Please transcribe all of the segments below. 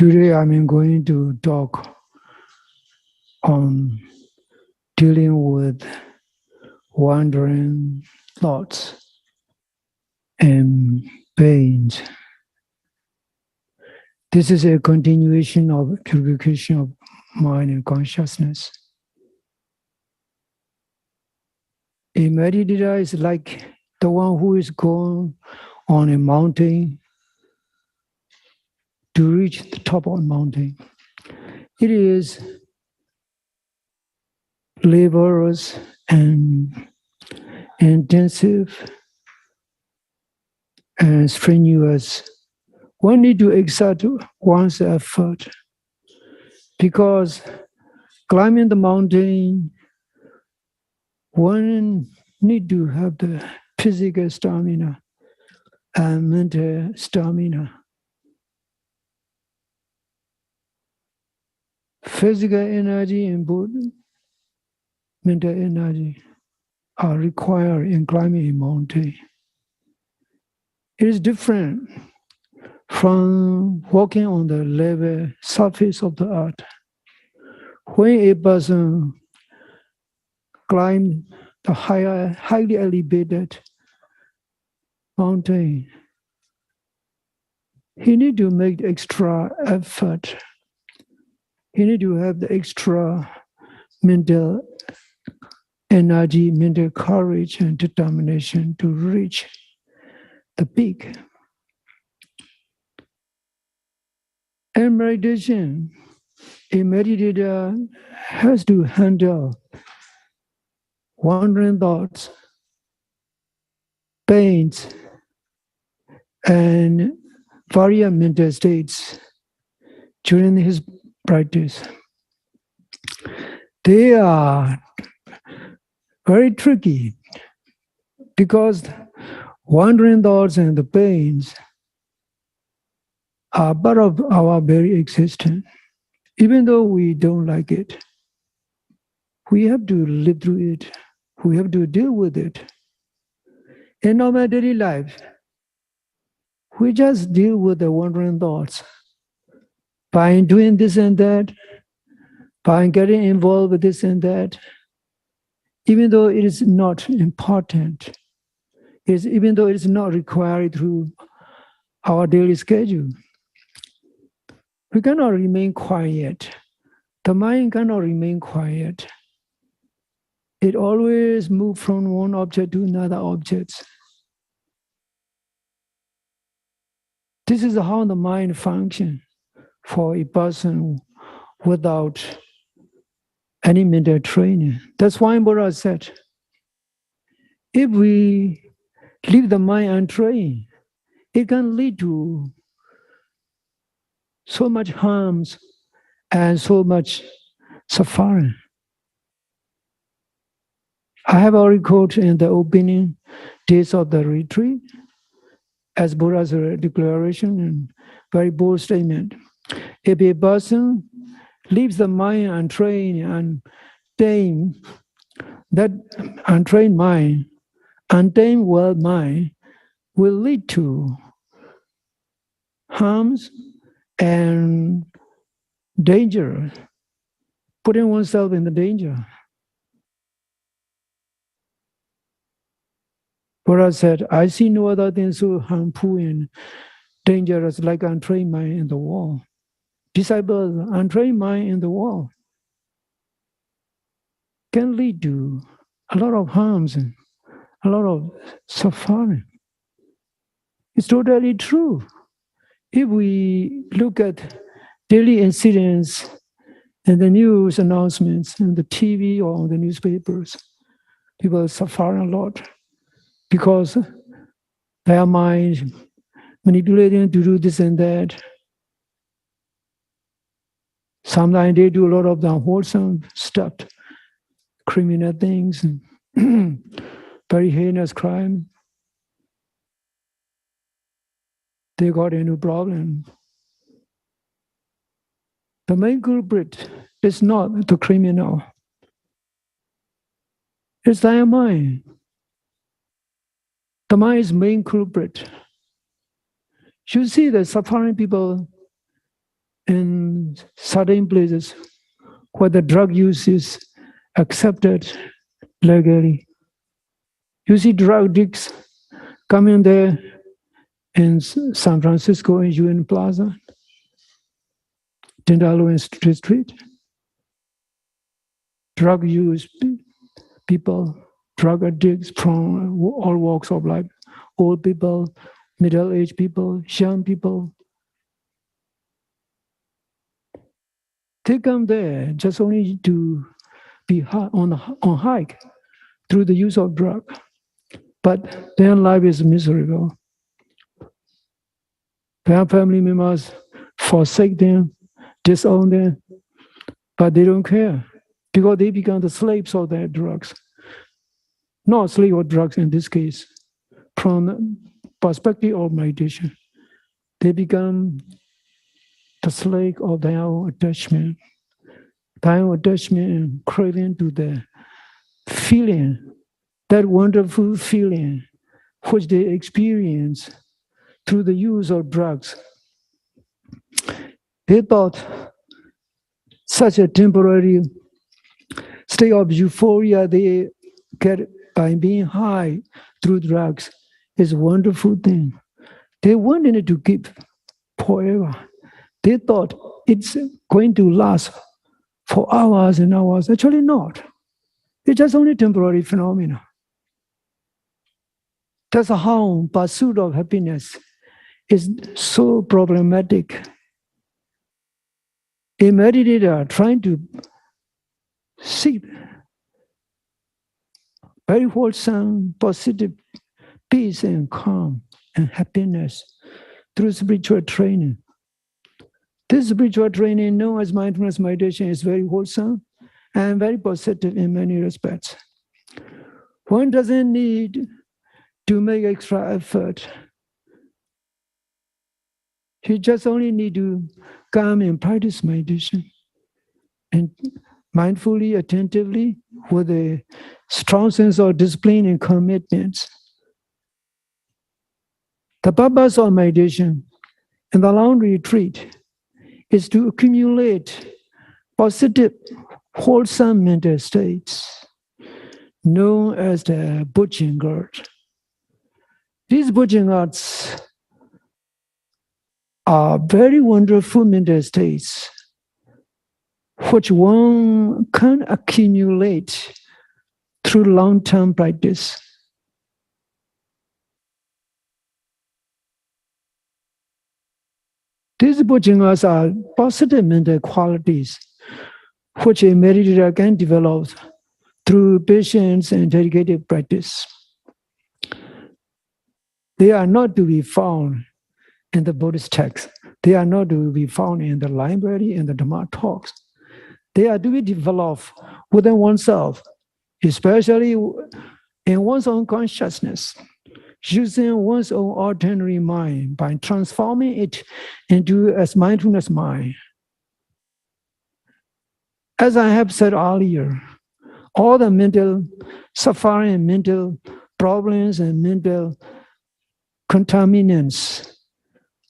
Today I'm going to talk on dealing with wandering thoughts and pains. This is a continuation of purification of mind and consciousness. A meditator is like the one who is going on a mountain to reach the top of the mountain. It is laborious and intensive and strenuous. One need to exert one's effort because climbing the mountain, one need to have the physical stamina and mental stamina. Physical energy and mental energy are required in climbing a mountain. It is different from walking on the level surface of the earth. When a person climbs the higher, highly elevated mountain, he need to make extra effort. He need to have the extra mental energy, mental courage, and determination to reach the peak. In meditation, a meditator has to handle wandering thoughts, pains, and various mental states during his practice. They are very tricky because wandering thoughts and the pains are part of our very existence. Even though we don't like it, we have to live through it. We have to deal with it. In our daily life, we just deal with the wandering thoughts by doing this and that, by getting involved with this and that, even though it is not important, even though it is not required through our daily schedule. We cannot remain quiet. The mind cannot remain quiet. It always moves from one object to another object. This is how the mind functions for a person without any mental training. That's why Buddha said, if we leave the mind untrained, it can lead to so much harms and so much suffering. I have already quoted in the opening days of the retreat as Buddha's declaration and very bold statement. If a person leaves the mind untrained and tamed, that untrained mind, untamed world mind will lead to harms and danger, putting oneself in the danger. Buddha said, I see no other thing so harmful and dangerous like untrained mind in the world. Disciples, untrained mind in the world can lead to a lot of harms and a lot of suffering. It's totally true. If we look at daily incidents and the news announcements and the TV or on the newspapers, people suffer a lot because their mind manipulating to do this and that. Sometimes they do a lot of the unwholesome stuff, criminal things, and very heinous crime. They got into problem. The main culprit is not the criminal. It's their mind. The mind is main culprit. You see the suffering people in certain places where the drug use is accepted legally. You see drug addicts coming there in San Francisco in UN Plaza, Tindalo and Street. Drug use people, drug addicts from all walks of life, old people, middle-aged people, young people. They come there just only to be on hike through the use of drug, but their life is miserable. Their family members forsake them, disown them, but they don't care because they become the slaves of their drugs. Not slave of drugs in this case, from the perspective of meditation. They become the slave of their own attachment and craving to the feeling, that wonderful feeling which they experience through the use of drugs. They thought such a temporary state of euphoria they get by being high through drugs is a wonderful thing. They wanted it to keep forever. They thought it's going to last for hours and hours. Actually not. It's just only temporary phenomena. That's how pursuit of happiness is so problematic. A meditator trying to seek very wholesome, positive peace and calm and happiness through spiritual training. This spiritual training, known as mindfulness meditation, is very wholesome and very positive in many respects. One doesn't need to make extra effort. You just only need to come and practice meditation and mindfully, attentively, with a strong sense of discipline and commitment. The purpose of meditation in the long retreat is to accumulate positive, wholesome mental states, known as the Bujingat. These Bujingats are very wonderful mental states which one can accumulate through long-term practice. These Bujingas are positive mental qualities which a meditator can develop through patience and dedicated practice. They are not to be found in the Buddhist text. They are not to be found in the library and the Dhamma talks. They are to be developed within oneself, especially in one's own consciousness, using one's own ordinary mind by transforming it into a mindfulness mind. As I have said earlier, all the mental suffering, mental problems, and mental contaminants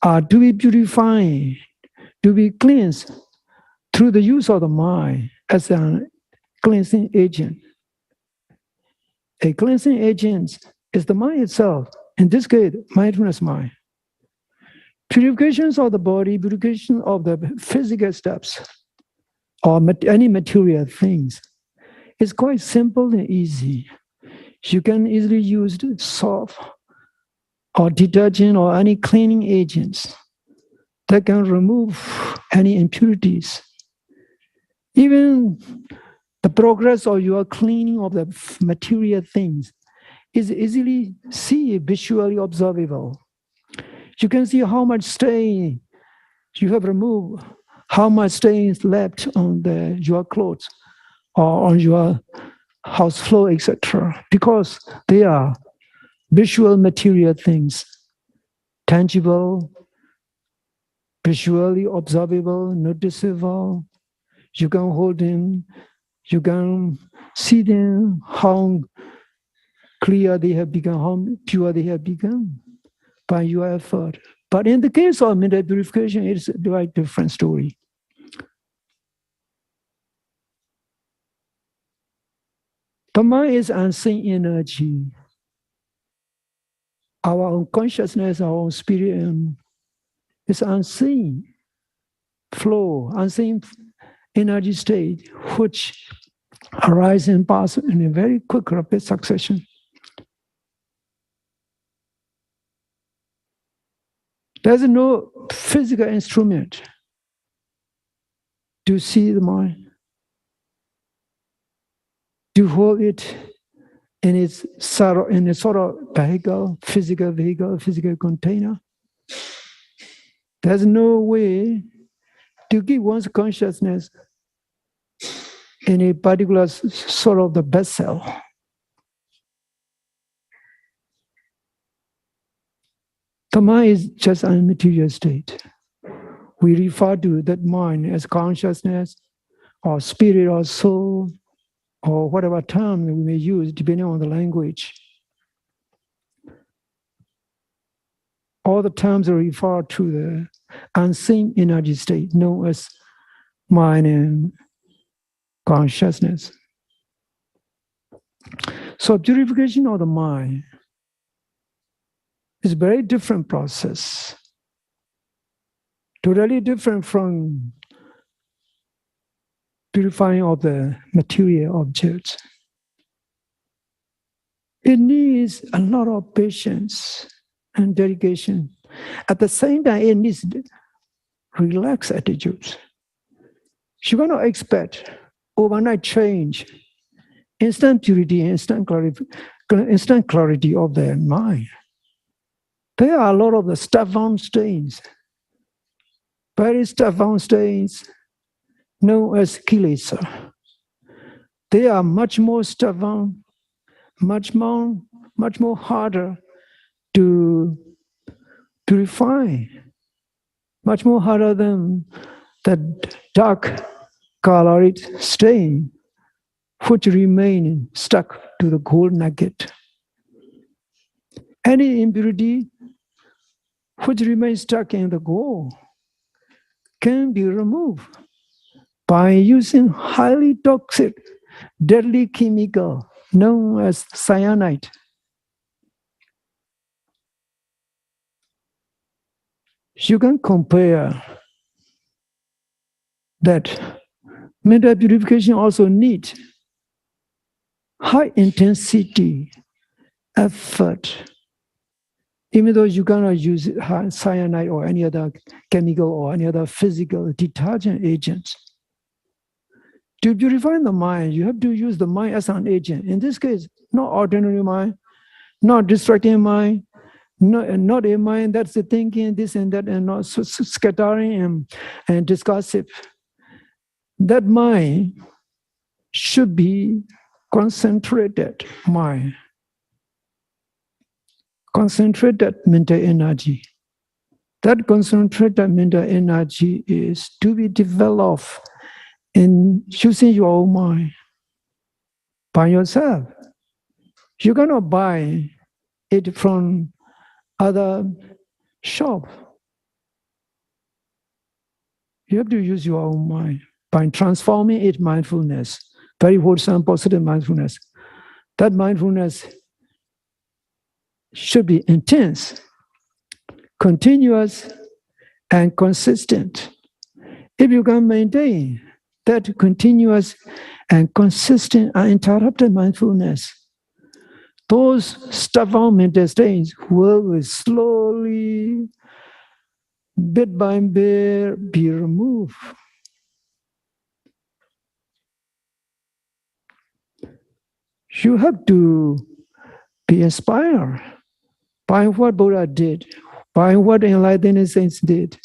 are to be purified, to be cleansed through the use of the mind as a cleansing agent. A cleansing agent is the mind itself, in this case, mindfulness mind. Purifications of the body, purification of the physical steps, or any material things, is quite simple and easy. You can easily use soap or detergent or any cleaning agents that can remove any impurities. Even the progress of your cleaning of the material things is easily visually observable. You can see how much stain you have removed, how much stain is left on your clothes or on your house floor, etc. Because they are visual material things, tangible, visually observable, noticeable. You can hold them, you can see them, how clear they have become, how pure they have become by your effort, But in the case of mental purification, it's a quite different story. The mind is unseen energy. Our own consciousness, our own spirit is unseen flow, unseen energy state, which arises and passes in a very quick, rapid succession. There's no physical instrument to see the mind, to hold it in a sort of vehicle, physical container. There's no way to give one's consciousness in a particular sort of the vessel. The mind is just a material state. We refer to that mind as consciousness or spirit or soul or whatever term we may use depending on the language. All the terms refer to the unseen energy state known as mind and consciousness. So purification of the mind is a very different process, totally different from purifying of the material objects. It needs a lot of patience and dedication. At the same time, it needs relaxed attitudes. You cannot expect overnight change, instant purity, instant clarity of the mind. There are a lot of the stubborn stains, very stubborn stains known as kilesa. They are much more stubborn, much more harder to purify, much more harder than the dark colored stain which remain stuck to the gold nugget. Any impurity which remains stuck in the gold can be removed by using highly toxic, deadly chemical known as cyanide. You can compare that mental purification also needs high intensity effort. Even though you cannot use cyanide or any other chemical or any other physical detergent agents. To purify the mind, you have to use the mind as an agent. In this case, not ordinary mind, not distracting mind, not a mind that's thinking this and that and not scattering and discursive. That mind should be concentrated mind. Concentrated mental energy. That concentrated mental energy is to be developed in using your own mind by yourself. You cannot buy it from other shop. You have to use your own mind by transforming it mindfulness, very wholesome, positive mindfulness. That mindfulness should be intense, continuous, and consistent. If you can maintain that continuous and consistent uninterrupted mindfulness, those stubborn mental states will slowly, bit by bit, be removed. You have to be inspired by what Buddha did, by what enlightened saints did.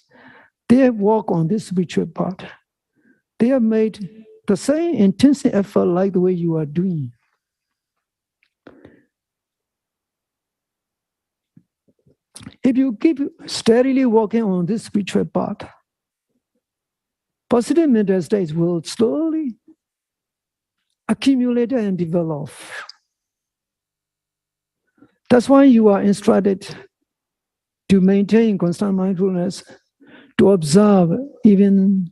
They have walked on this spiritual path. They have made the same intense effort like the way you are doing. If you keep steadily walking on this spiritual path, positive mental states will slowly accumulate and develop. That's why you are instructed to maintain constant mindfulness, to observe even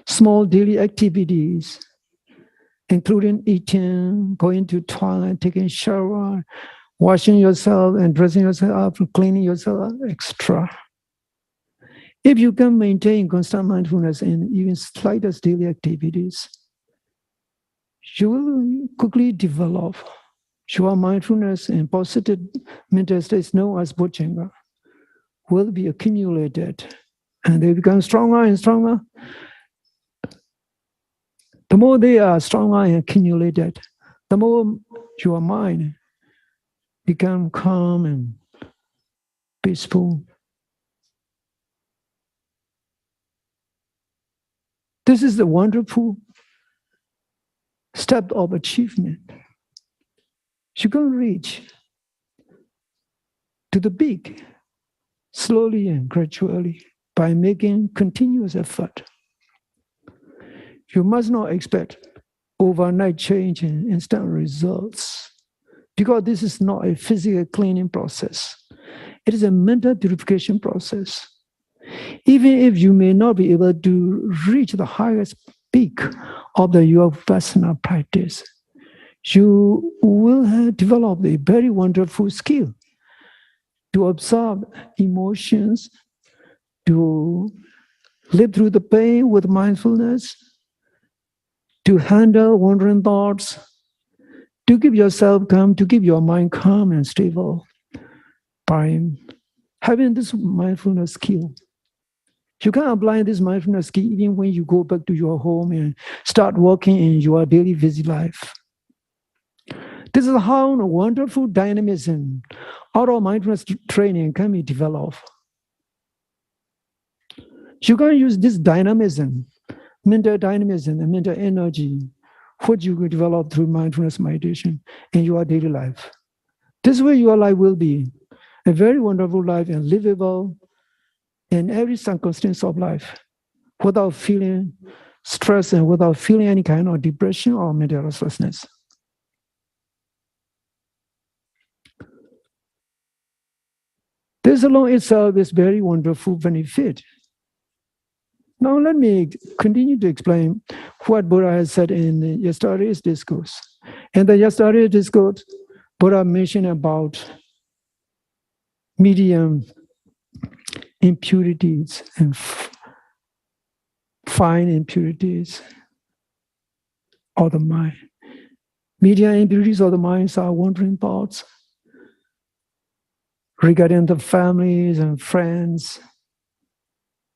small daily activities, including eating, going to toilet, taking shower, washing yourself and dressing yourself up, cleaning yourself up, etc. If you can maintain constant mindfulness in even slightest daily activities, you will quickly develop your mindfulness and positive mental states known as bodhanga will be accumulated, and they become stronger and stronger. The more they are stronger and accumulated, the more your mind become calm and peaceful. This is the wonderful step of achievement. You can reach to the peak slowly and gradually by making continuous effort. You must not expect overnight change and instant results, because this is not a physical cleaning process. It is a mental purification process. Even if you may not be able to reach the highest peak of your Vipassana practice, you will have developed a very wonderful skill to observe emotions, to live through the pain with mindfulness, to handle wandering thoughts, to keep yourself calm, to keep your mind calm and stable by having this mindfulness skill. You can apply this mindfulness skill even when you go back to your home and start working in your daily busy life. This is how wonderful dynamism out of mindfulness training can be developed. You can use this dynamism, mental dynamism and mental energy, which you will develop through mindfulness meditation in your daily life. This way your life will be a very wonderful life and livable in every circumstance of life without feeling stress and without feeling any kind of depression or mental restlessness. This alone itself is very wonderful benefit. Now let me continue to explain what Buddha has said in yesterday's discourse. In the yesterday's discourse, Buddha mentioned about medium impurities and fine impurities of the mind. Medium impurities of the minds are wandering thoughts regarding the families and friends,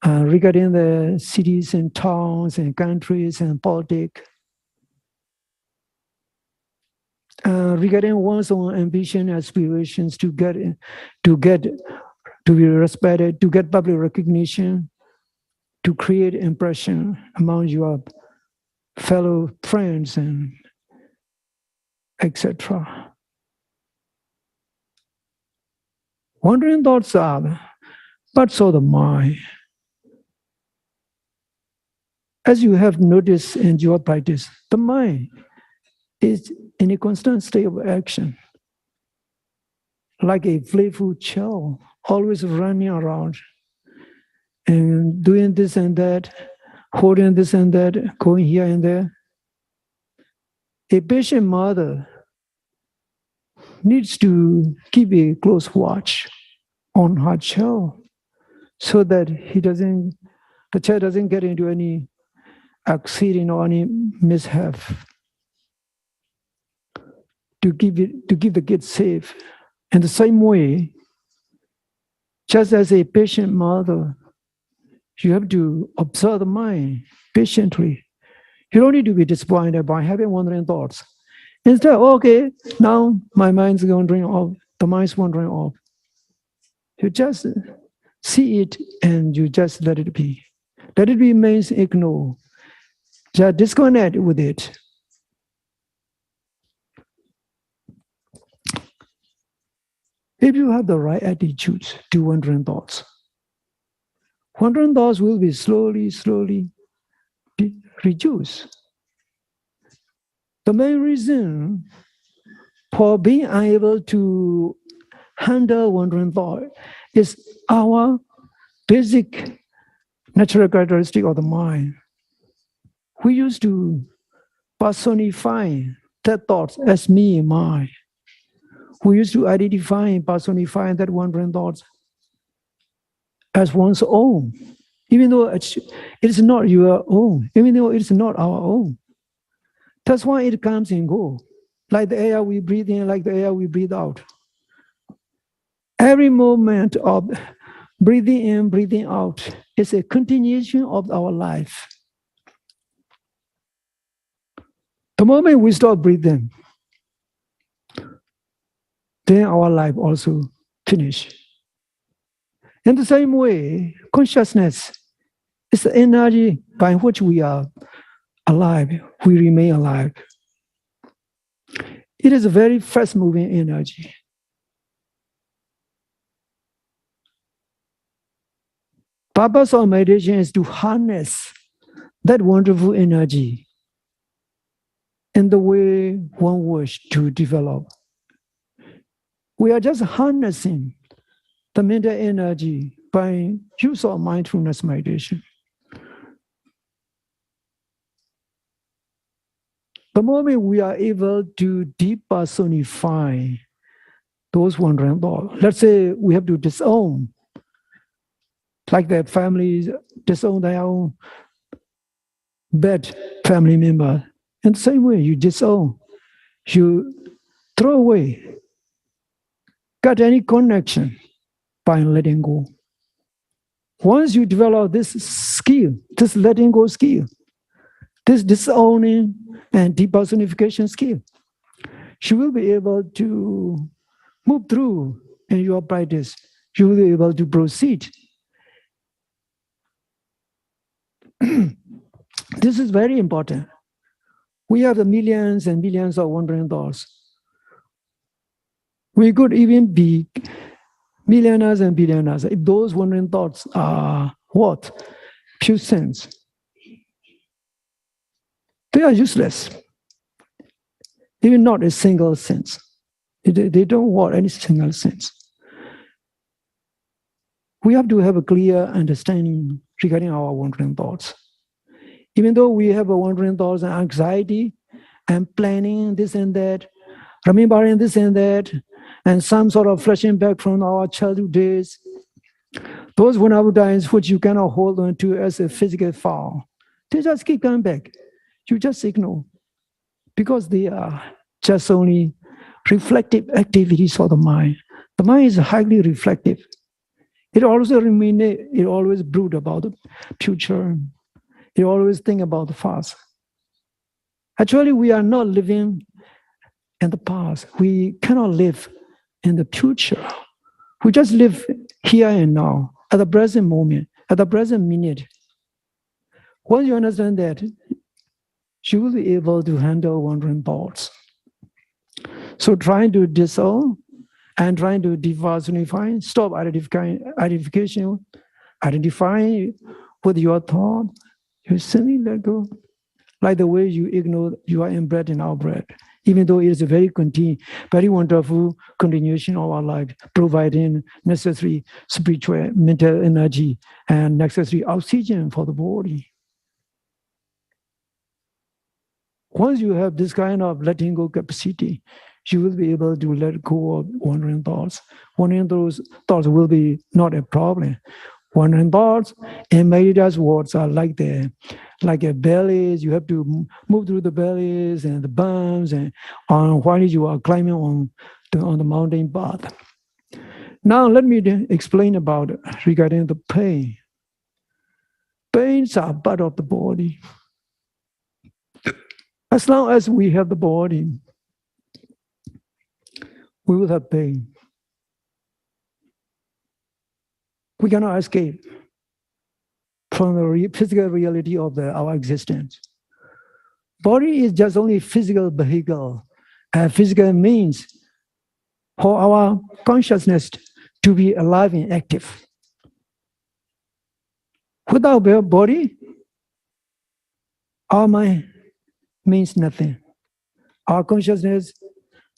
regarding the cities and towns and countries and politics, regarding one's own ambition, aspirations to be respected, to get public recognition, to create impression among your fellow friends and etc. Wandering thoughts are parts of the mind. As you have noticed in your practice, the mind is in a constant state of action, like a playful child, always running around and doing this and that, holding this and that, going here and there. A patient mother needs to keep a close watch on her child so that the child doesn't get into any accident or any mishap, to keep the kid safe. In the same way, just as a patient mother, you have to observe the mind patiently. You don't need to be disappointed by having wandering thoughts. Instead, okay, now my mind's wandering off, the mind's wandering off. You just see it and you just let it be. Let it be means ignore. Just disconnect with it. If you have the right attitude to wandering thoughts will be slowly reduced. The main reason for being unable to handle wandering thought. It's our basic natural characteristic of the mind. We used to personify that thoughts as me and mine. We used to identify and personify that wandering thoughts as one's own, even though it's not your own, even though it's not our own. That's why it comes and goes, like the air we breathe in, like the air we breathe out. Every moment of breathing in, breathing out is a continuation of our life. The moment we stop breathing, then our life also finishes. In the same way, consciousness is the energy by which we are alive, we remain alive. It is a very fast-moving energy. Purpose of meditation is to harness that wonderful energy in the way one wishes to develop. We are just harnessing the mental energy by use of mindfulness meditation. The moment we are able to depersonify those wandering thoughts, let's say we have to disown, like the families disown their own bad family member. In the same way, you disown, you throw away, cut any connection by letting go. Once you develop this skill, this letting go skill, this disowning and depersonification skill, you will be able to move through in your practice. You will be able to proceed. This is very important. We have the millions and millions of wandering thoughts. We could even be millionaires and billionaires if those wandering thoughts are what? Few cents. They are useless. Even not a single sense. They don't want any single sense. We have to have a clear understanding regarding our wandering thoughts. Even though we have a wandering thoughts and anxiety and planning this and that, remembering this and that, and some sort of flashing back from our childhood days, those vulnerable times which you cannot hold on to as a physical file, they just keep coming back. You just ignore because they are just only reflective activities of the mind. The mind is highly reflective. It also ruminates, it always brood about the future. It always think about the past. Actually, we are not living in the past. We cannot live in the future. We just live here and now, at the present moment, at the present minute. Once you understand that, you will be able to handle wandering thoughts. So trying to disown and trying to depersonify, stop identification, identifying with your thought, you simply let go. Like the way you ignore you are in-breath and out-breath, even though it is a very wonderful continuation of our life, providing necessary spiritual, mental energy and necessary oxygen for the body. Once you have this kind of letting go capacity, you will be able to let go of wandering thoughts. Wandering those thoughts will be not a problem. Wandering thoughts and meditative words are like a bellies. You have to move through the bellies and the bumps and while you are climbing on the mountain path. Now let me explain about regarding the pain. Pains are part of the body. As long as we have the body, we will have pain. We cannot escape from the physical reality of our existence. Body is just only physical vehicle, physical means for our consciousness to be alive and active. Without the body, our mind means nothing. Our consciousness,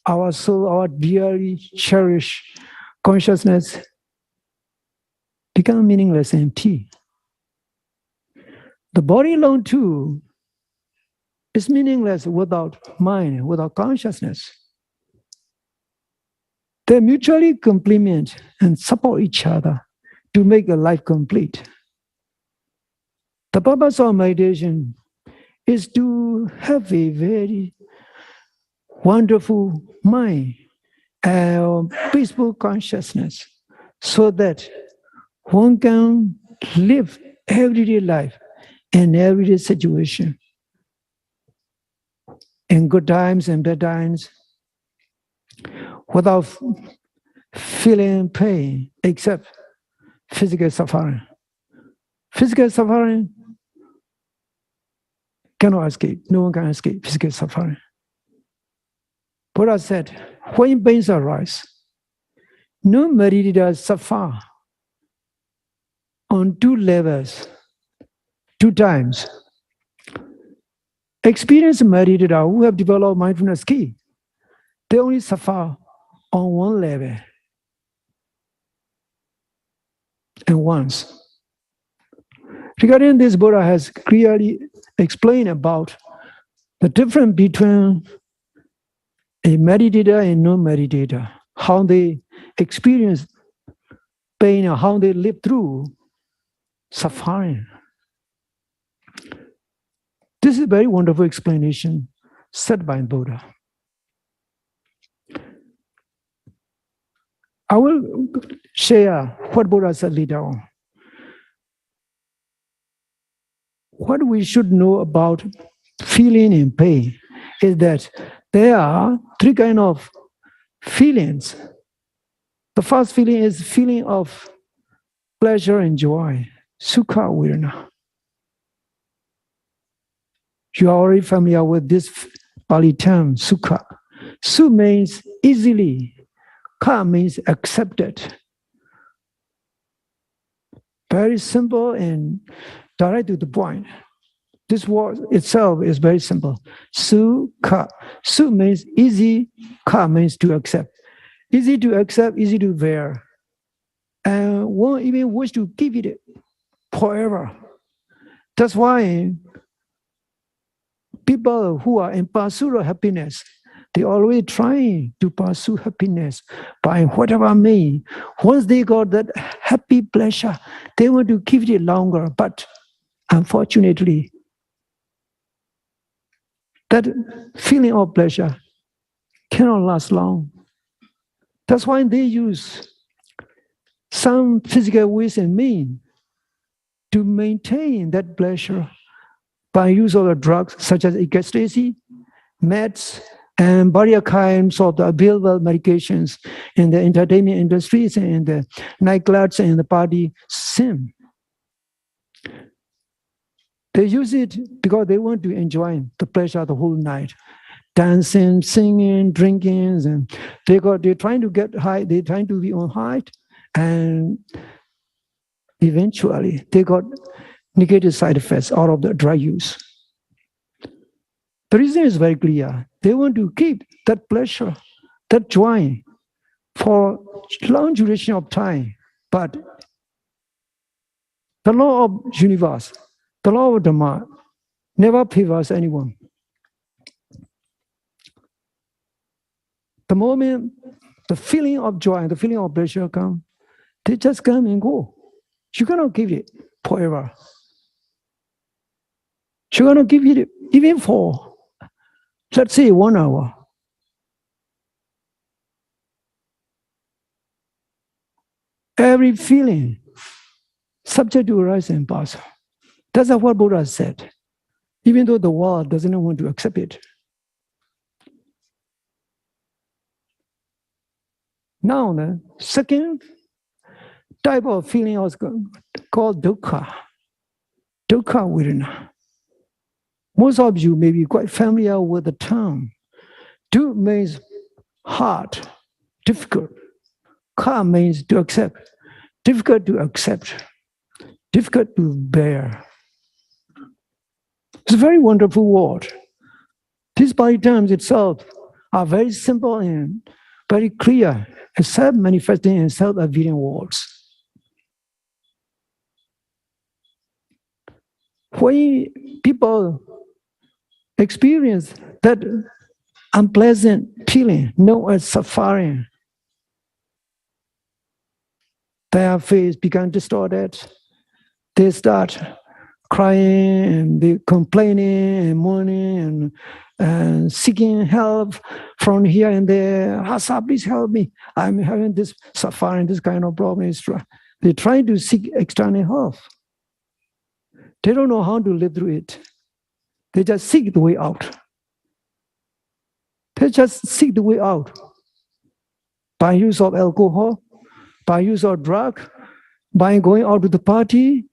our soul, our dearly cherished consciousness become meaningless and empty. The body alone too is meaningless without mind, without consciousness. They mutually complement and support each other to make a life complete. The purpose of meditation is to have a very wonderful mind and peaceful consciousness so that one can live everyday life in everyday situation, in good times and bad times, without feeling pain except physical suffering. Physical suffering cannot escape. No one can escape physical suffering. Buddha said, when pains arise, no meditator suffer on two levels, two times. Experienced meditator who have developed mindfulness key, they only suffer on one level and once. Regarding this, Buddha has clearly explained about the difference between a meditator and non-meditator, how they experience pain or how they live through suffering. This is a very wonderful explanation said by Buddha. I will share what Buddha said later on. What we should know about feeling and pain is that there are three kinds of feelings. The first feeling is feeling of pleasure and joy, sukha virna. You are already familiar with this Pali term, sukha. Su means easily, ka means accepted. Very simple and direct to the point. This word itself is very simple. Sukha. Su means easy, ka means to accept. Easy to accept, easy to bear. And won't even wish to keep it forever. That's why people who are in pursuit of happiness, they always trying to pursue happiness by whatever means. Once they got that happy pleasure, they want to keep it longer. But unfortunately, that feeling of pleasure cannot last long. That's why they use some physical ways and means to maintain that pleasure by use of the drugs such as ecstasy, meds, and various kinds of the available medications in the entertainment industries and in the nightclubs and the party scene. They use it because they want to enjoy the pleasure the whole night. Dancing, singing, drinking, and they're trying to get high, they're trying to be on high, and eventually they got negative side effects out of the drug use. The reason is very clear. They want to keep that pleasure, that joy for long duration of time. But the law of universe, the law of Dhamma, never favors anyone. The moment the feeling of joy and the feeling of pleasure come, they just come and go. You cannot give it forever. You cannot give it even for, let's say, 1 hour. Every feeling subject to rise and pass. That's what Buddha said, even though the world doesn't want to accept it. Now, the second type of feeling is called dukkha. Dukkha virna. Most of you may be quite familiar with the term. Du means hard, difficult. Ka means to accept, difficult to accept, difficult to bear. It's a very wonderful word. These Pali terms itself are very simple and very clear, except manifesting in self-evident words. When people experience that unpleasant feeling known as suffering, their face becomes distorted. They start crying and they complaining and mourning and seeking help from here and there. Hasa, please help me. I'm having this suffering, this kind of problem. They try to seek external help. They don't know how to live through it. They just seek the way out. They just seek the way out by use of alcohol, by use of drug, by going out to the party.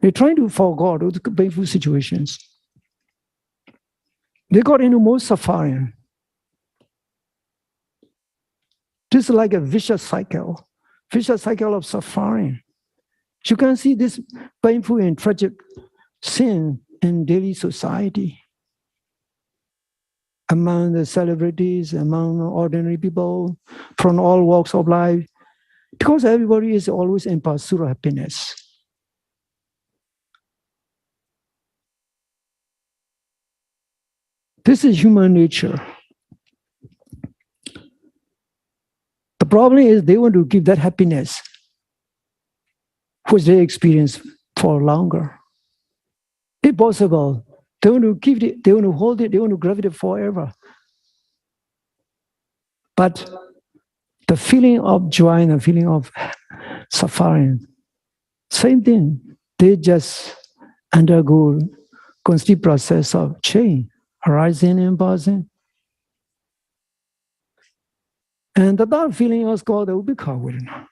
They're trying to forget those painful situations. They got into more suffering. This is like a vicious cycle of suffering. You can see this painful and tragic sin in daily society. Among the celebrities, among ordinary people from all walks of life, because everybody is always in pursuit of happiness. This is human nature. The problem is they want to give that happiness which they experience for longer. If possible, they want to keep it, they want to hold it, they want to grab it forever. But the feeling of joy and the feeling of suffering, same thing. They just undergo constant process of change, arising and passing. And the third feeling is called the Ubeka Vedana.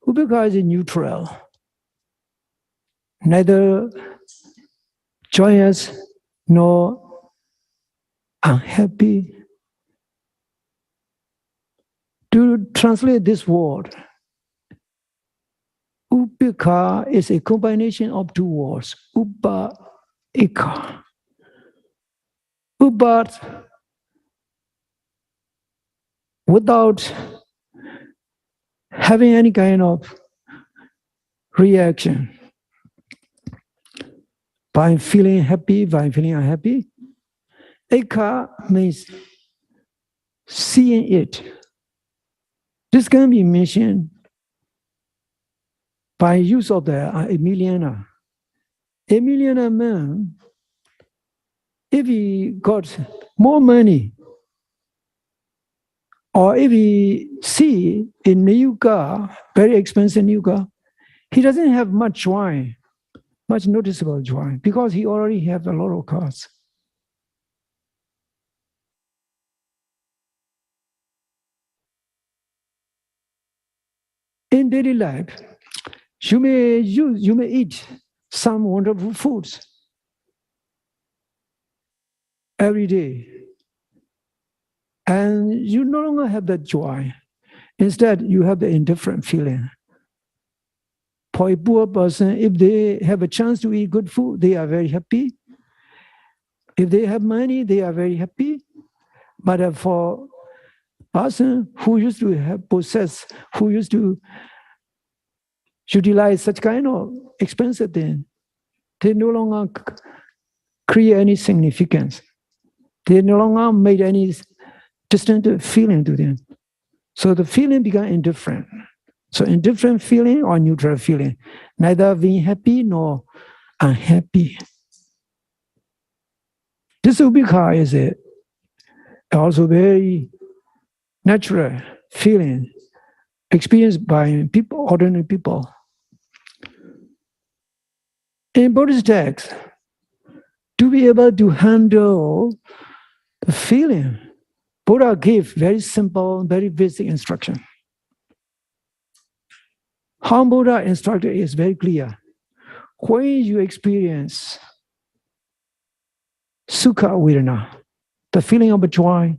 Ubeka is neutral, neither joyous nor unhappy. To translate this word, Ubeka is a combination of two words, Upa, Eka. Upa, without having any kind of reaction, by feeling happy, by feeling unhappy. Eka means seeing it. This can be mentioned by use of the Emiliana. Emiliana man, if he got more money, or if he see a new car, very expensive new car, he doesn't have much joy, much noticeable joy, because he already has a lot of cars. In daily life, you may eat some wonderful foods every day, and you no longer have that joy. Instead, you have the indifferent feeling. For a poor person, if they have a chance to eat good food, they are very happy. If they have money, they are very happy. But for a person who used to who used to utilize such kind of expensive thing, they no longer create any significance. They no longer made any distant feeling to them. So the feeling become indifferent. So indifferent feeling or neutral feeling, neither being happy nor unhappy. This ubeka is also very natural feeling experienced by people, ordinary people. In Buddhist text, to be able to handle the feeling, Buddha gave very simple, very basic instruction. How Buddha instructed is very clear. When you experience sukha vedana, the feeling of joy,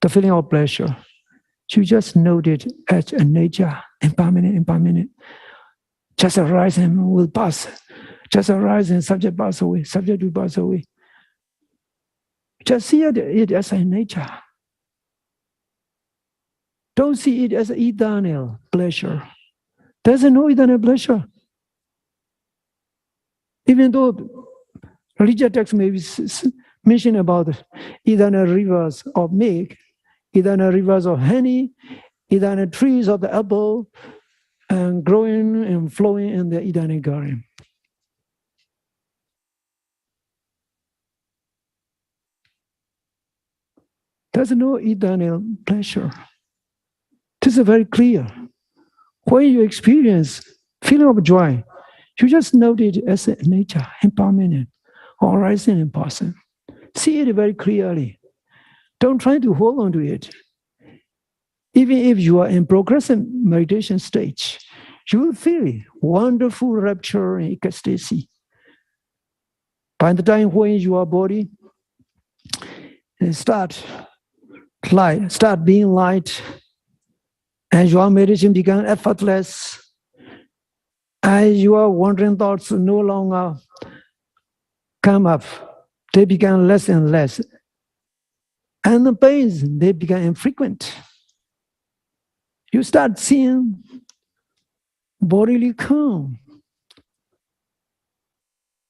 the feeling of pleasure, you just note it as a nature, impermanent. Just arise and will pass. Just arise and subject pass away, subject will pass away. Just see it as a nature. Don't see it as eternal pleasure. There's no eternal pleasure. Even though religious texts may be mention about eternal rivers of milk, eternal rivers of honey, eternal trees of the apple, and growing and flowing in the eternal garden. There's no eternal pleasure. This is very clear. When you experience feeling of joy, you just note it as a nature, impermanent, or arising in person. See it very clearly. Don't try to hold on to it. Even if you are in progressive meditation stage, you will feel wonderful rapture and ecstasy. By the time when your body start being light, and your meditation becomes effortless, and your wandering thoughts no longer come up, they become less and less. And the pains, they become infrequent. You start seeing bodily calm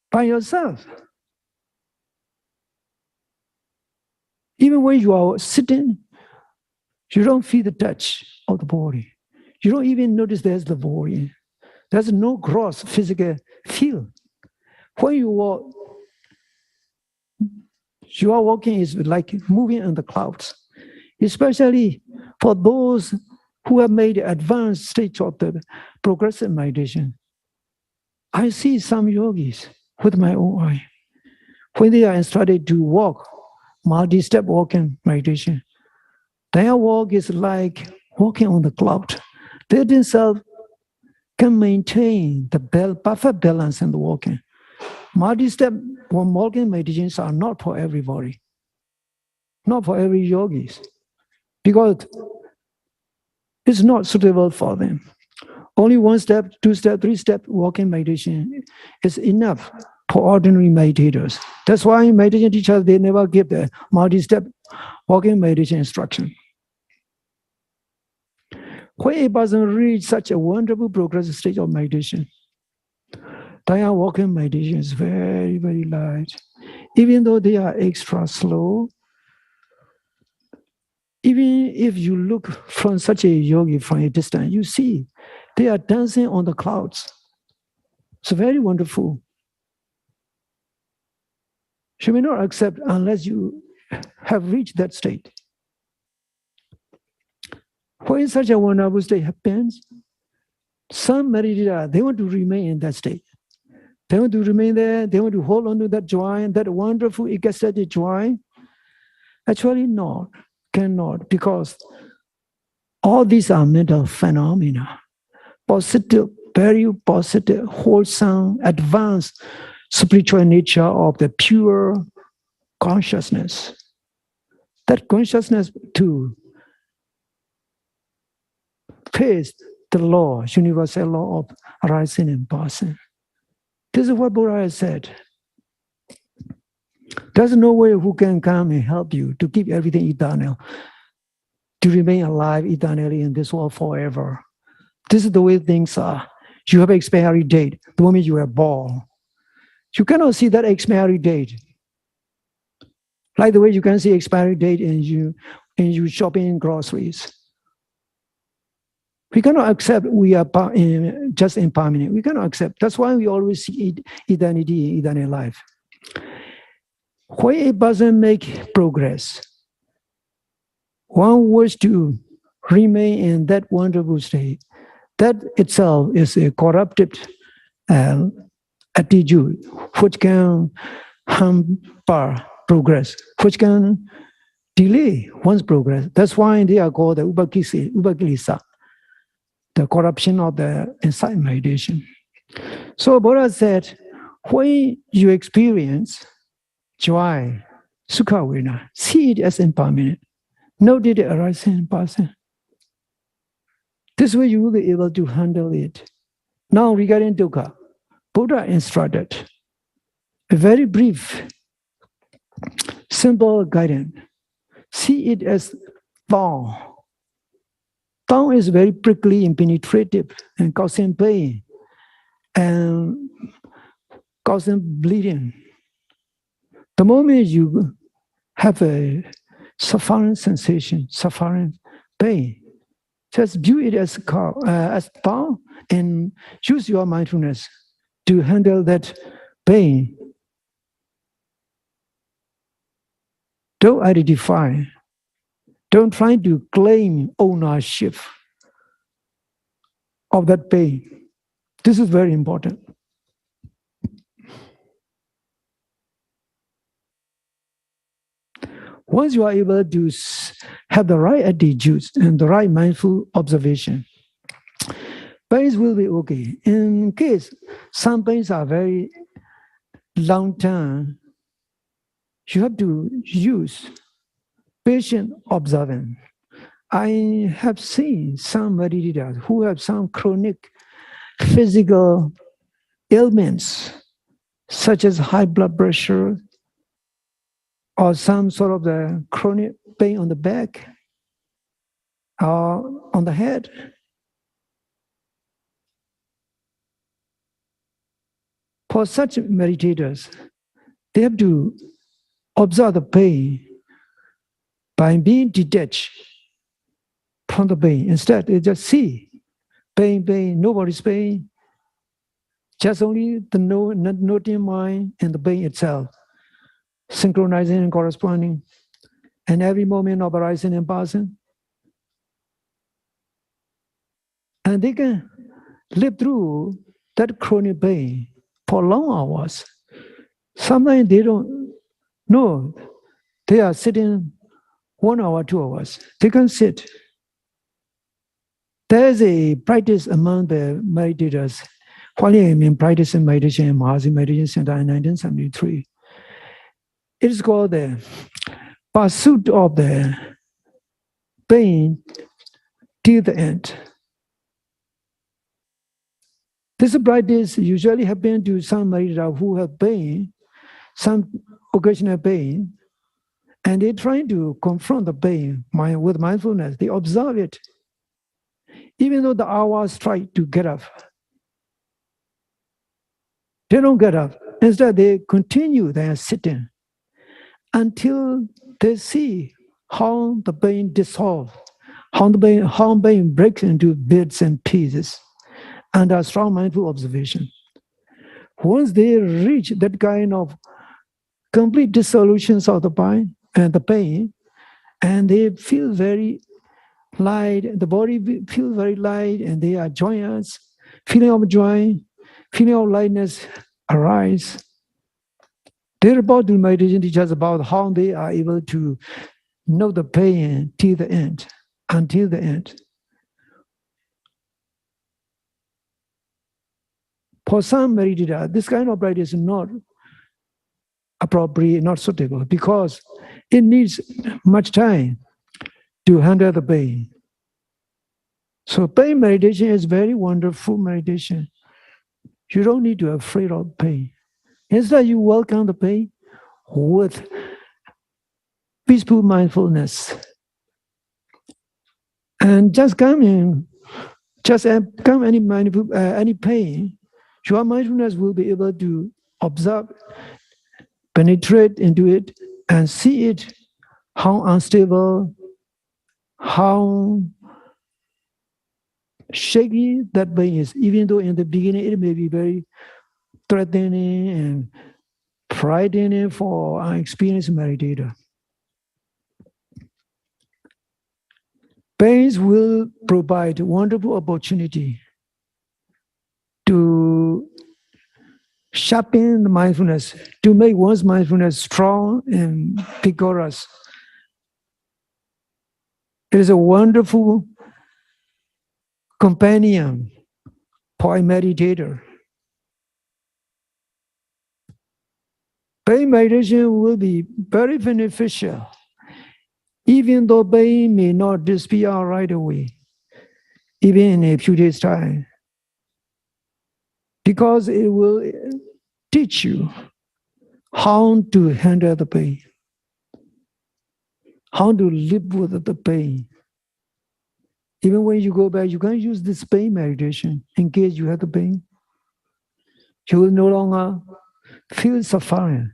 by yourself. Even when you are sitting, you don't feel the touch of the body. You don't even notice there's the body. There's no gross physical feel. When you walk, your walking is like moving in the clouds, especially for those who have made advanced stage of the progressive meditation. I see some yogis with my own eye. When they are instructed to walk, multi-step walking meditation, their walk is like walking on the cloud. They themselves can maintain the perfect balance in the walking. Multi-step walking meditations are not for everybody, not for every yogis, because it's not suitable for them. Only 1 step, 2 step, 3 step walking meditation is enough for ordinary meditators. That's why meditation teachers, they never give the multi-step walking meditation instruction. When a person reaches such a wonderful progressive stage of meditation, their walking meditation is very, very light. Even though they are extra slow, even if you look from such a yogi from a distance, you see they are dancing on the clouds. It's very wonderful. You may not accept unless you have reached that state. When such a wonderful state happens, some meditators, they want to remain in that state. They want to remain there. They want to hold on to that joy, that wonderful ecstatic joy. Actually, not, cannot, because all these are mental phenomena. Positive, very positive, wholesome, advanced spiritual nature of the pure consciousness. That consciousness too face the law, universal law of arising and passing. This is what Buddha has said. There's no way who can come and help you to keep everything eternal, to remain alive eternally in this world forever. This is the way things are. You have an expiry date the moment you are born. You cannot see that expiry date. Like the way you can see expiry date in you shopping groceries. We cannot accept we are just impermanent. We cannot accept. That's why we always see eternity in eternal life. When a person makes progress, one wants to remain in that wonderful state. That itself is a corrupted attitude which can hamper progress, which can delay one's progress. That's why they are called the ubakilisa, the corruption of the inside meditation. So Buddha said, when you experience joy, sukha vedana, see it as impermanent. Note it arising and passing. This way you will be able to handle it. Now regarding dukkha, Buddha instructed a very brief simple guidance. See it as thorn. Thorn is very prickly and penetrative and causing pain and causing bleeding. The moment you have a suffering sensation, suffering pain, just view it as thorn and use your mindfulness to handle that pain. Don't identify. Don't try to claim ownership of that pain. This is very important. Once you are able to have the right attitudes and the right mindful observation, pains will be okay. In case some pains are very long-term, you have to use patient observance. I have seen some meditators who have some chronic physical ailments, such as high blood pressure or some sort of the chronic pain on the back or on the head. For such meditators, they have to observe the pain by being detached from the pain. Instead, they just see pain, nobody's pain, just only the noting mind and the pain itself, synchronizing and corresponding, and every moment of arising and passing. And they can live through that chronic pain for long hours. Sometimes they don't know. They are sitting 1 hour, 2 hours. They can sit. There's a practice among the meditators. Huan Liang practicing meditation in Mahasi Meditation Center in 1973. It is called the pursuit of the pain till the end. This practice usually happens to some meditators who have pain, some occasional pain, and they're trying to confront the pain with mindfulness. They observe it. Even though the hours try to get up, they don't get up. Instead, they continue their sitting until they see how the pain dissolves, how pain breaks into bits and pieces under strong mindful observation. Once they reach that kind of complete dissolution of the pain, and they feel very light, the body feels very light, and they are joyous, feeling of joy, feeling of lightness arise. They're about to meditation teachers about how they are able to know the pain till the end, until the end. For some meditators, this kind of practice is not appropriate, not suitable, because it needs much time to handle the pain. So pain meditation is very wonderful meditation. You don't need to be afraid of pain. Instead, you welcome the pain with peaceful mindfulness. And just come any pain, your mindfulness will be able to observe, penetrate into it, and see it, how unstable, how shaky that pain is. Even though in the beginning it may be very threatening and frightening for an experienced meditator. Pains will provide wonderful opportunity to sharpen the mindfulness, to make one's mindfulness strong and vigorous. It is a wonderful companion for a meditator. Pain meditation will be very beneficial, even though pain may not disappear right away, even in a few days' time, because it will teach you how to handle the pain. how to live with the pain. Even when you go back, you can use this pain meditation in case you have the pain. You will no longer feel suffering.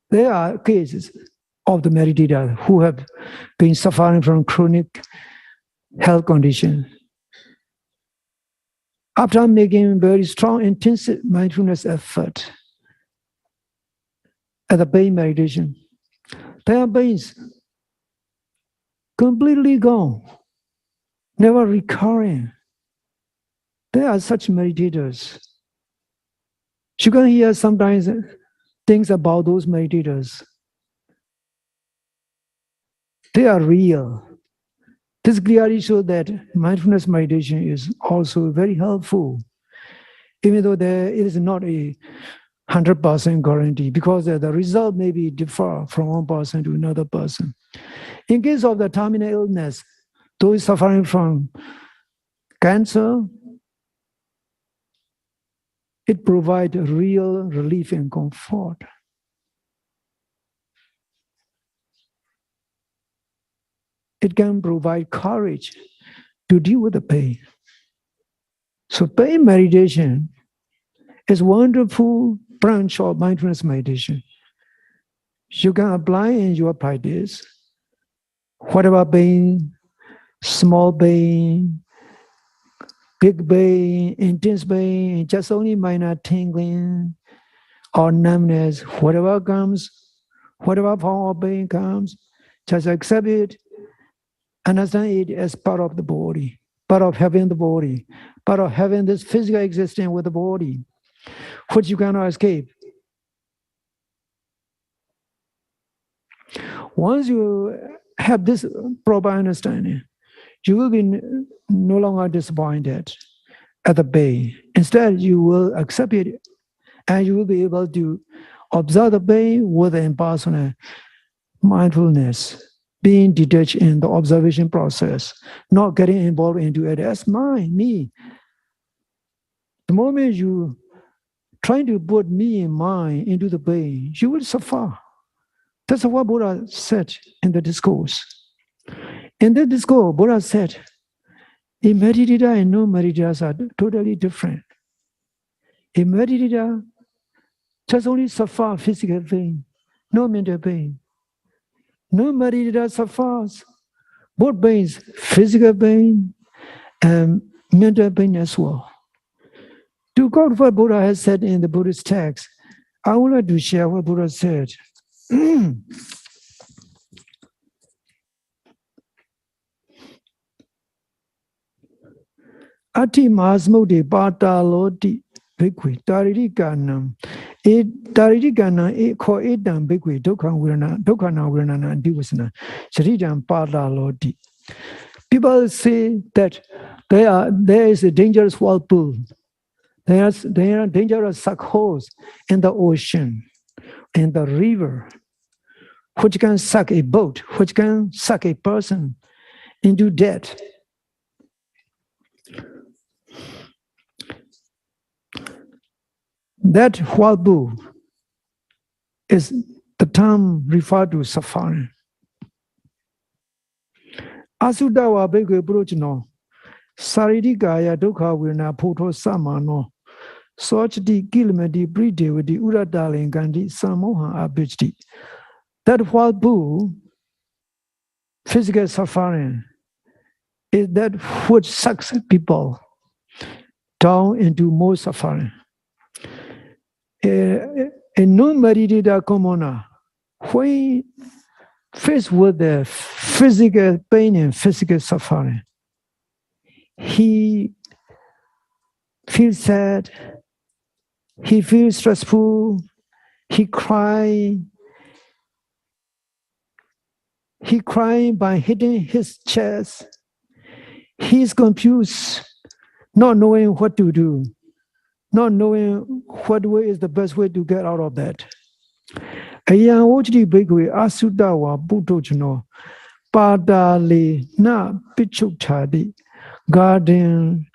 There are cases of the meditators who have been suffering from chronic health conditions. After making very strong, intensive mindfulness effort at the pain meditation, their pains completely gone, never recurring. There are such meditators. You can hear sometimes things about those meditators. They are real. This clearly shows that mindfulness meditation is also very helpful, even though it is not a 100% guarantee, because the result may be differ from one person to another person. In case of the terminal illness, those suffering from cancer, it provides real relief and comfort. It can provide courage to deal with the pain. So pain meditation is a wonderful branch of mindfulness meditation. You can apply in your practice. Whatever pain, small pain, big pain, intense pain, just only minor tingling or numbness, whatever comes, whatever form of pain comes, just accept it, understand it as part of the body, part of having the body, part of having this physical existence with the body, which you cannot escape. Once you have this proper understanding, you will be no longer disappointed at the pain. Instead, you will accept it, and you will be able to observe the pain with impersonal mindfulness, being detached in the observation process, not getting involved into it. That's mine, me. The moment you trying to put me and mine into the pain, you will suffer. That's what Buddha said in the discourse. In the discourse, Buddha said, a meditator and no meditators are totally different. A meditator just only suffer physical pain, no mental pain. No meditator suffers both pains, physical pain and mental pain as well. To quote what Buddha has said in the Buddhist text, I would like to share what Buddha said. Ati mahasmukti pataloti bhikkhve tariti kanam kho etam bhikkhve dukkhana viranana divasana sharitam pataloti. People say that there is a dangerous whirlpool. There are dangerous suck holes in the ocean, in the river, which can suck a boat, which can suck a person into death. That whirlpool is the term referred to suffering. Asudawa bhikkhve purochino saridikaya dukkha virana photo samano sochati kilmati pridevati uradalingandi samoha abhijti. That whirlpool, physical suffering, is that which sucks people down into more suffering. A non-meditator commoner, when faced with the physical pain and physical suffering, he feels sad, he feels stressful, he cries by hitting his chest. He is confused, not knowing what to do, not knowing what way is the best way to get out of that. Ayan ojdi bhikkhve asudawa buddhochino padale na pichukchadi garden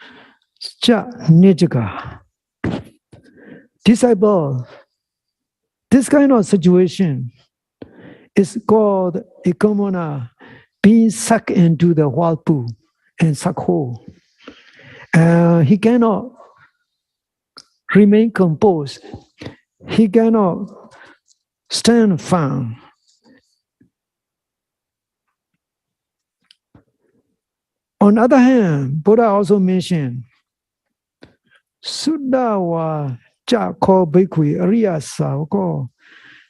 cha nijaga. disciple, this kind of situation is called a commoner being sucked into the whirlpool and sucked whole. He cannot remain composed. He cannot stand firm. On the other hand, Buddha also mentioned Suddhawa Chako Bhikkhve Ariya Savako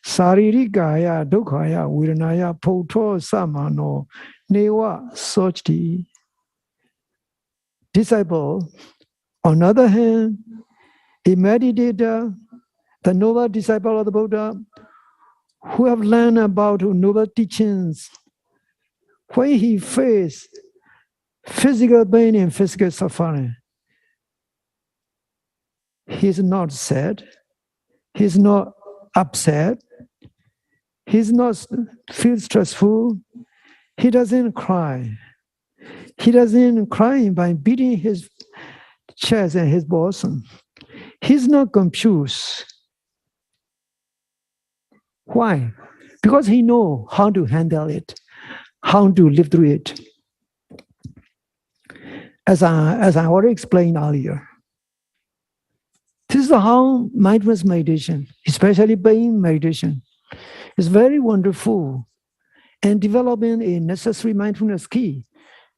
Saririkaya Dukhaya Viranaya Poto Samano Neva Sochti. Disciple, on the other hand, a meditator, the noble disciple of the Buddha, who have learned about noble teachings, when he faces physical pain and physical suffering, he's not sad, he's not upset, he's not feel stressful, he doesn't cry. He doesn't cry by beating his chest and his bosom. He's not confused. Why? Because he knows how to handle it, how to live through it. As I already explained earlier, this is how mindfulness meditation, especially pain meditation, is very wonderful and developing a necessary mindfulness key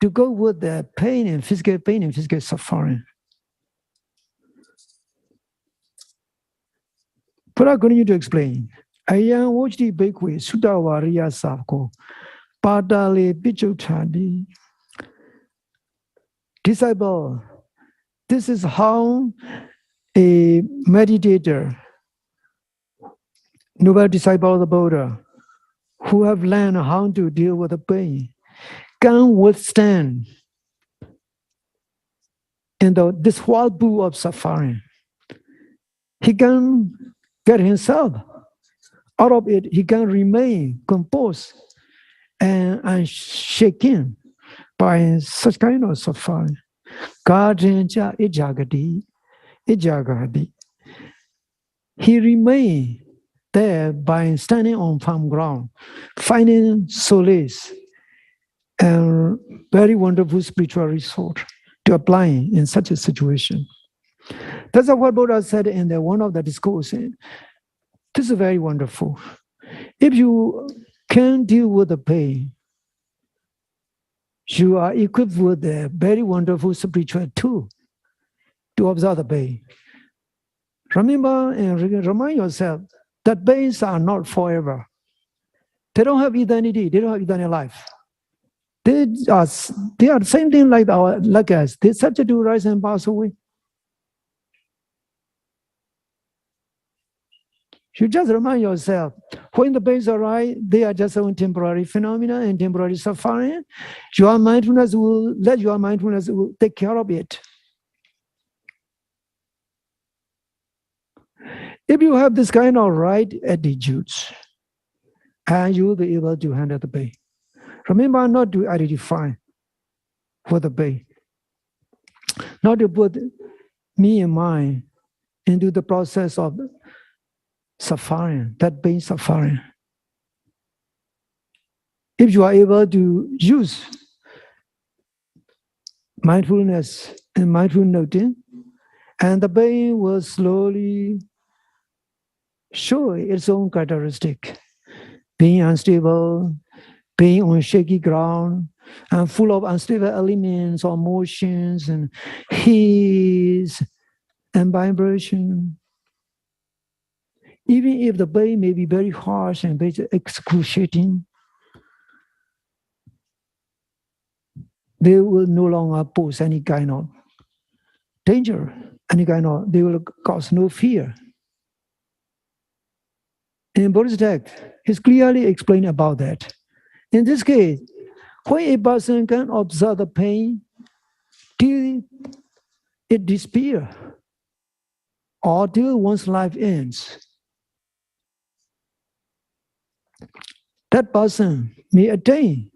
to go with the pain and physical suffering. Buddha continue to explain. Ayan Wojdi Bhikkhve Suddhavariya Savko Padale Pichotadi. Disciple, this is how a meditator, noble disciple of the Buddha, who have learned how to deal with the pain, can withstand in this whirlpool of suffering. He can get himself out of it. He can remain composed and unshaken by such kind of suffering. Gardinja ijagadi. He remained there by standing on firm ground, finding solace and very wonderful spiritual resource to apply in such a situation. That's what Buddha said in one of the discourses. This is very wonderful. If you can deal with the pain, you are equipped with a very wonderful spiritual tool to observe the pain. Remember and remind yourself that pains are not forever. They don't have eternity. They don't have eternal life. They are the same thing like us. They subject to rise and pass away. You just remind yourself, when the pains arise, they are just a temporary phenomena and temporary suffering. Your mindfulness will take care of it. If you have this kind of right attitudes, and you will be able to handle the pain. Remember not to identify with the pain, not to put me and mine into the process of suffering, that pain suffering. If you are able to use mindfulness and mindful noting, and the pain will slowly show its own characteristic, being unstable, being on shaky ground, and full of unstable elements or motions and heat and vibration. Even if the pain may be very harsh and very excruciating, they will no longer pose any kind of danger, they will cause no fear. In Buddhist text, it's clearly explained about that. In this case, when a person can observe the pain till it disappears or till one's life ends, that person may attain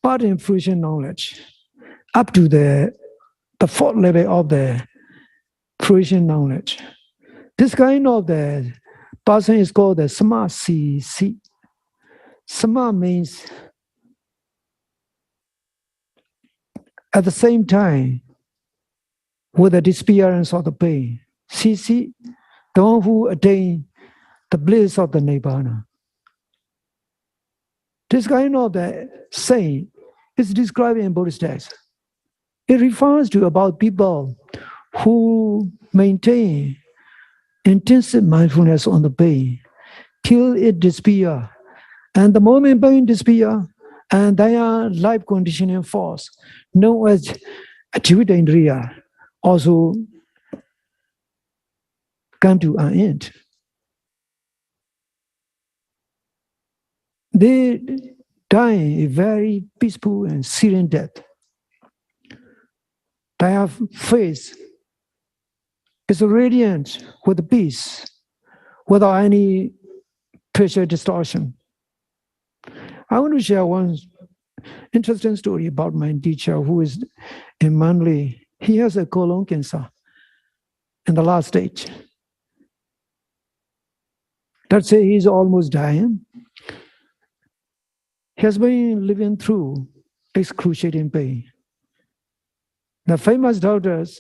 part infusion knowledge up to the fourth level of the fruition knowledge. This kind of the person is called the Sama-si-si. Sama means at the same time with the disappearance of the pain. Si-si, the one who attain the bliss of the Nibbana. This kind of the saying is described in Buddhist texts. It refers to about people who maintain intensive mindfulness on the pain till it disappears. And the moment pain disappears, and their life conditioning force, known as Jivitendriya, also come to an end. They die a very peaceful and serene death. Their face is radiant with peace, without any pressure distortion. I want to share one interesting story about my teacher who is in Manly. He has a colon cancer in the last stage. Let's say he's almost dying. He has been living through excruciating pain. The famous doctors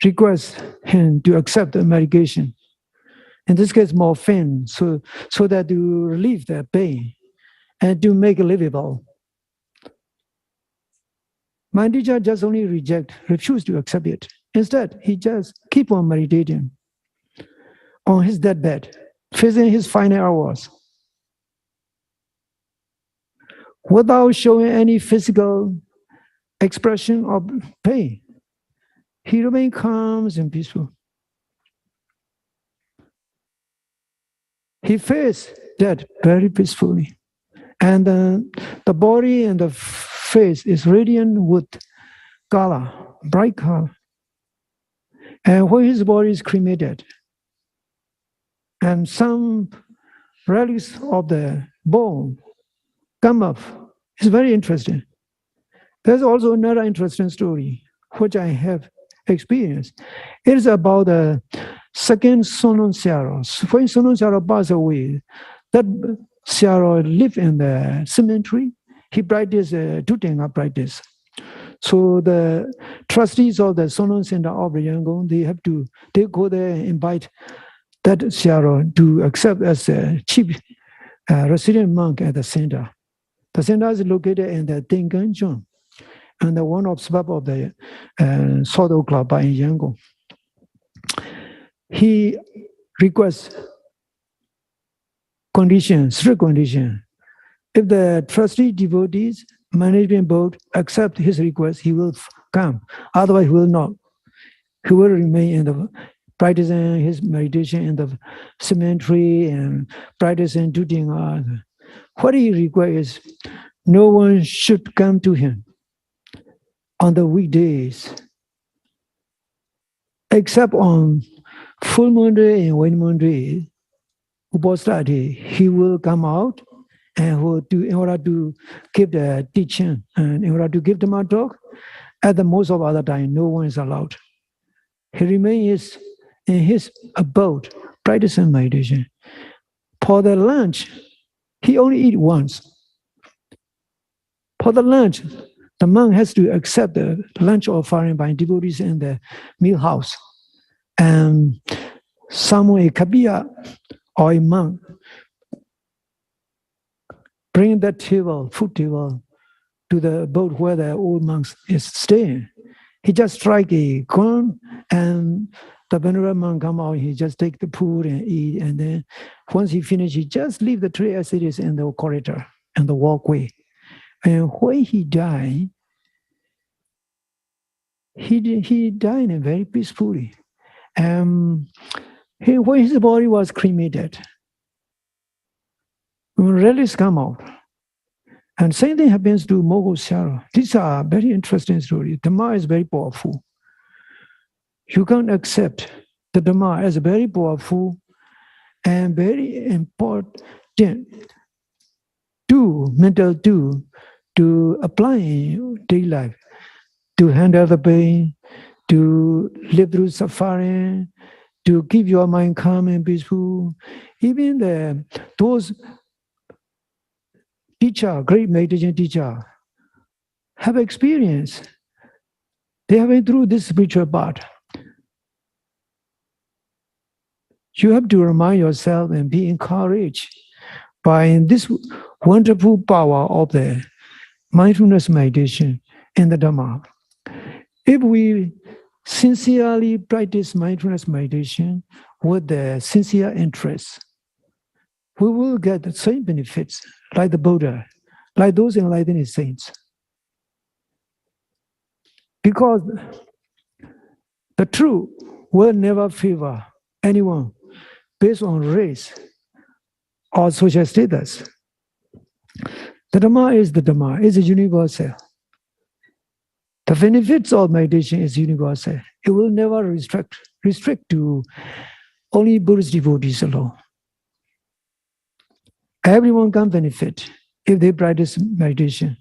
request him to accept the medication. In this case, morphine, so that to relieve the pain and to make it livable. My teacher just only refused to accept it. Instead, he just keep on meditating on his deathbed, facing his final hours, without showing any physical expression of pain. He remained calm and peaceful. He faced death very peacefully. And the body and the face is radiant with color, bright color. And when his body is cremated, and some relics of the bone come up, it's very interesting. There's also another interesting story, which I have experienced. It is about the second Sonon Siaro. When Sonon Siaro passed away, that Siaro lived in the cemetery. He practiced Dutenga practice. So the trustees of the Sonon Center of Yangon, they go there and invite that Siaro to accept as a chief resident monk at the center. The center is located in the Tenganzhong, and one of suburb of the Soto Club in Yangon. He requests strict condition. If the trustee devotees, management board accept his request, he will come. Otherwise, he will not. He will remain in the practicing his meditation in the cemetery and practicing doing what he requires. No one should come to him on the weekdays, except on full moon day and waning moon day, Upastra day. He will come out and in order to give the teaching and in order to give them a talk. At the most of other time, no one is allowed. He remains in his abode, practicing meditation. For the lunch, he only eat once. For the lunch, the monk has to accept the lunch offering by devotees in the meal house. And someone, a kabia or a monk, bring that food table, to the boat where the old monks is staying. He just strike a corn, and the venerable monk come out. He just take the food and eat, and then once he finish, he just leave the tray as it is in the corridor and the walkway. And when he died, he died very peacefully. When his body was cremated, when relics come out, and same thing happens to Mogul Siaro. These are very interesting stories. Dhamma is very powerful. You can't accept the Dhamma as very powerful and very important mental tool to apply in daily life, to handle the pain, to live through suffering, to keep your mind calm and peaceful. Even those teacher, great meditation teacher, have experience. They have been through this spiritual path. You have to remind yourself and be encouraged by this wonderful power of the mindfulness meditation and the Dhamma. If we sincerely practice mindfulness meditation with the sincere interest, we will get the same benefits like the Buddha, like those enlightened saints. Because the truth will never favor anyone based on race or social status. The Dhamma is the Dhamma, is universal. The benefits of meditation is universal. It will never restrict to only Buddhist devotees alone. Everyone can benefit if they practice meditation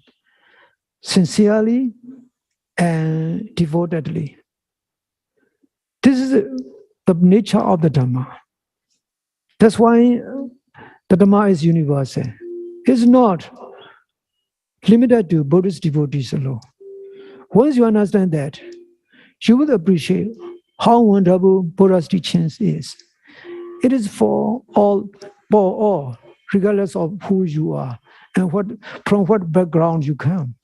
sincerely and devotedly. This is the nature of the Dhamma. That's why the Dhamma is universal. It's not limited to Buddhist devotees alone. Once you understand that, you will appreciate how wonderful Buddha's teachings is. It is for all, regardless of who you are and from what background you come.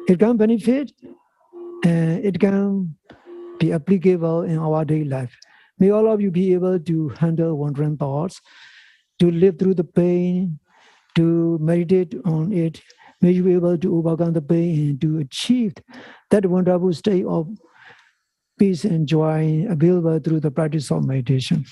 It can benefit and it can be applicable in our daily life. May all of you be able to handle wandering thoughts, to live through the pain, to meditate on it. May you be able to overcome the pain and to achieve that wonderful state of peace and joy available through the practice of meditation.